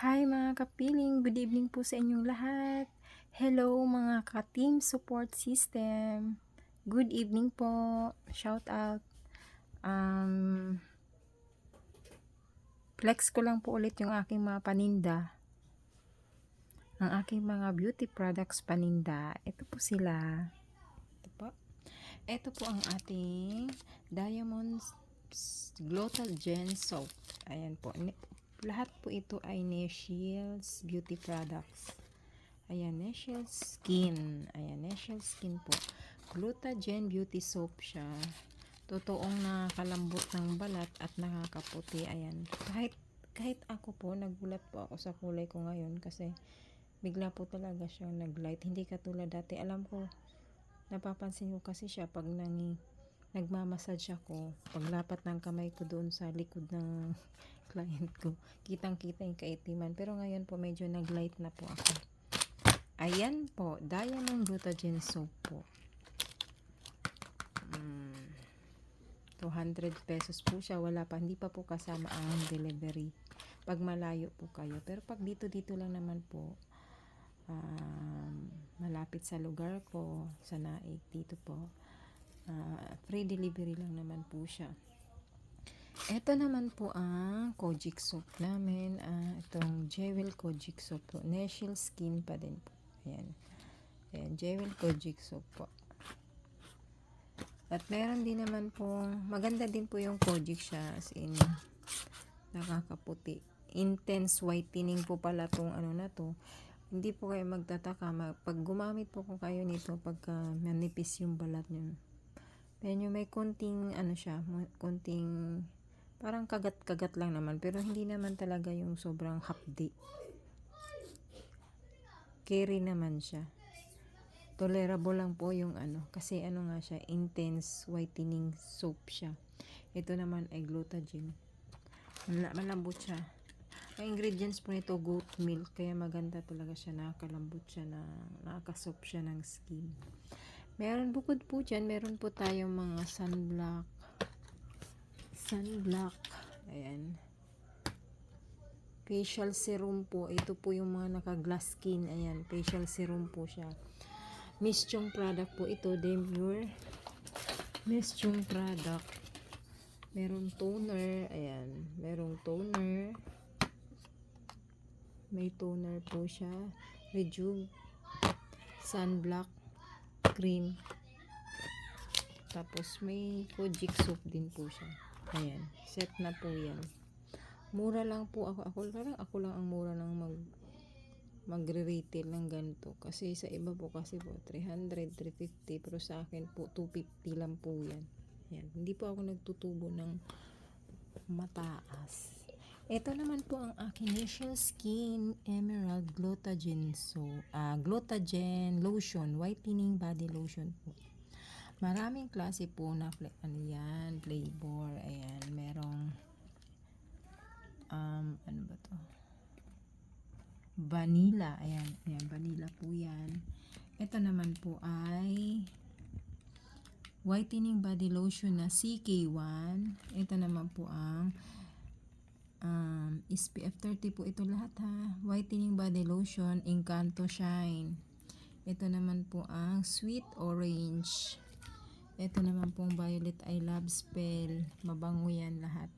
Hi mga kapiling, good evening po sa inyong lahat. Hello mga ka-team support system. Good evening po. Shout out. Flex ko lang po ulit yung aking mga paninda. Ang aking mga beauty products paninda. Ito po sila. Ito po. Ito po ang ating Diamonds Glutathione Soap. Ayan po. Lahat po ito ay Neshield's beauty products. Ayan, Neshield's Skin. Ayan, Neshield's Skin po. Glutathione Beauty Soap siya. Totoong nakakalambot ng balat at nakakaputi. Ayan. Kahit ako po, nagulat po ako sa kulay ko ngayon kasi bigla po talaga siyang nag-light. Hindi katulad dati. Alam ko, napapansin ko kasi siya pag nagmamassage ako. Paglapat ng kamay ko doon sa likod ng client ko, kitang-kita yung kaitiman. Pero ngayon po, medyo nag-light na po ako. Ayan po, Diamond Glutathione Soap po. 200 pesos po siya. Hindi pa po kasama ang delivery. Pag malayo po kayo. Pero pag dito lang naman po, malapit sa lugar ko, sa Naik, dito po, free delivery lang naman po siya. Ito naman po ang Kojic Soap namin. Itong Jewel Kojic Soap po. Neshil Skin pa din po. Ayan. Ayan, Jewel Kojic Soap po. At meron din naman po, maganda din po yung Kojic siya, as in, nakakaputi. Intense whitening po pala tong ano na to. Hindi po kayo magtataka, pag gumamit po ko kayo nito, pagka manipis yung balat nyo. Medyo may konting, ano siya, konting, parang kagat-kagat lang naman, pero hindi naman talaga yung sobrang hapdi. Carry naman siya. Tolerable lang po yung ano, kasi ano nga siya, intense whitening soap siya. Ito naman ay glutathione. Malambot siya. Ang ingredients po nito, goat milk, kaya maganda talaga siya, nakakalambot siya, nakakasoap siya ng skin. Meron bukod po dyan, meron po tayong mga sunblock, ayan. Facial serum po, ito po yung mga naka-glass skin, ayan, facial serum po siya. Miss Chong product po ito, Demure Miss Chong product. Merong toner, ayan, merong toner. May toner po siya, Rejuve, sunblock, cream. Tapos may Kojic soap din po siya. Ayan, set na po yan. Mura lang po ako lang ang mura ng magre-retail ng ganito. Kasi sa iba po kasi po 300, 350, pero sa akin po 250 lang po yan. Yan. Hindi po ako nagtutubo ng mataas. Ito naman po ang aking Neshil Skin Emerald Glutathione Glutathione Lotion, whitening body lotion po. Maraming klase po na flavor. Ayan, merong ano ba to? Vanilla. Ayan, vanilla po yan. Ito naman po ay whitening body lotion na CK1. Ito naman po ang SPF 30 po ito lahat ha. Whitening body lotion, Encanto Shine. Ito naman po ang Sweet Orange. Ito naman po ang Violet I Love Spell. Mabango yan lahat.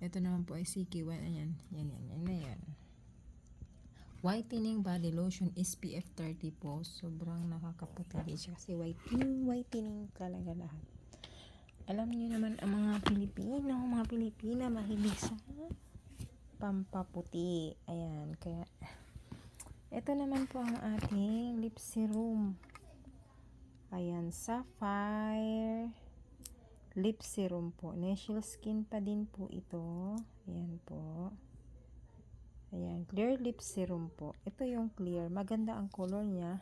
Ito naman po ay CK1. Ayan. Yan. Whitening body lotion SPF 30 po. Sobrang nakakaputi siya kasi whitening talaga lahat. Alam niyo naman ang mga Pilipina mahilig sa pampaputi. Ayan, kaya ito naman po ang ating lip serum. Ayan, Sapphire lip serum po. Neshil Skin pa din po ito. Ayan po. Ayan, clear lip serum po. Ito yung clear. Maganda ang color niya.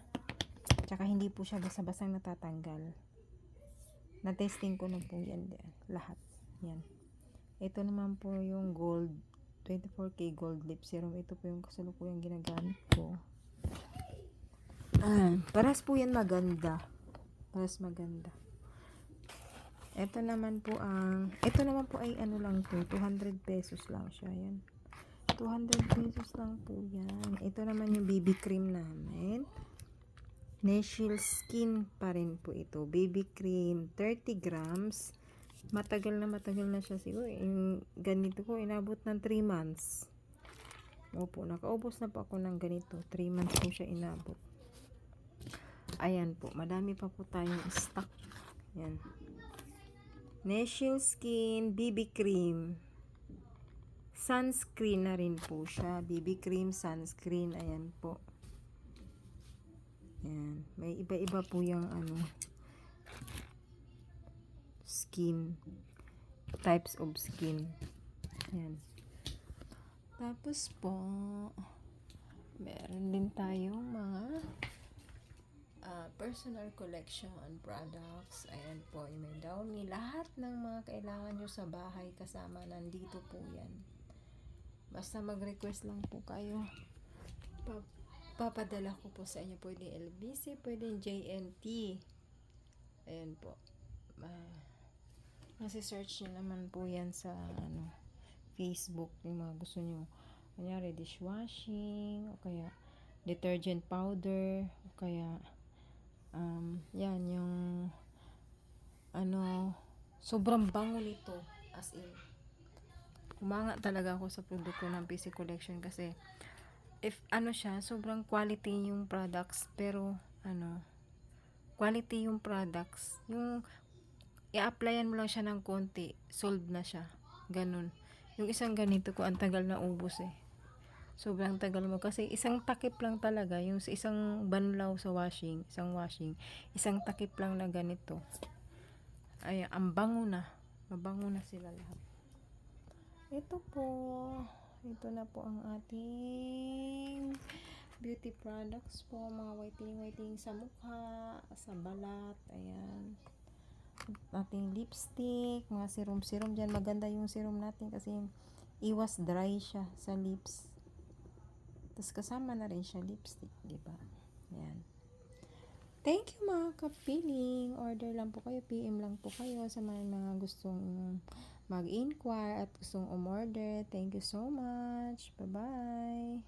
Tsaka hindi po siya basa-basang natatanggal. Na-testing ko na po yan. Lahat. Yan. Ito naman po yung gold. 24K gold lip serum. Ito po yung kasalukuyang ginagamit ko. Paras po yan maganda. Paras maganda. Ito naman po ay ano lang to, 200 pesos lang siya. Yan. 200 pesos lang po yan. Ito naman yung BB cream namin. Nashil Skin pa rin po ito. BB cream, 30 grams. Matagal na siya siguro. Ganito ko, inabot ng 3 months. Opo, nakaubos na po ako ng ganito. 3 months po siya inabot. Ayan po, madami pa po tayong stock. Yan. Nashil Skin BB cream. Sunscreen na rin po siya. BB cream, sunscreen. Ayan po. Ayan. May iba-iba po yung skin. Types of skin. Ayan. Tapos po, meron din tayong mga personal collection products. Ayan po, yung may Downy. Lahat ng mga kailangan nyo sa bahay kasama, nandito po yan. Basta mag-request lang po kayo. Papadala ko po sa inyo. Pwede LBC, pwede JNT. Ayan po. Nasi-search nyo naman po yan sa Facebook. Yung mga gusto nyo. Kanyari, dishwashing, o kaya detergent powder, o kaya yan, yung sobrang bango nito. As in, humanga talaga ako sa produkto ng PC Collection kasi if siya, sobrang quality yung products, pero quality yung products, yung i-applyan mo lang siya ng konti, solve na siya, ganun. Yung isang ganito ko, ang tagal na ubos sobrang tagal mo kasi isang takip lang talaga, yung sa isang banlaw sa isang washing, isang takip lang na ganito, ay ang bango na, mabango na sila lahat. Ito po, ito na po ang ating beauty products po, mga whitening sa mukha, sa balat. Ayan, ating lipstick, mga serum dyan. Maganda yung serum natin kasi iwas dry siya sa lips, tapos kasama na rin siya lipstick, diba? Ayan. Thank you mga ka-feeling. Order lang po kayo, PM lang po kayo sa mga gustong mag-inquire at gustong umorder. Thank you so much. Bye-bye.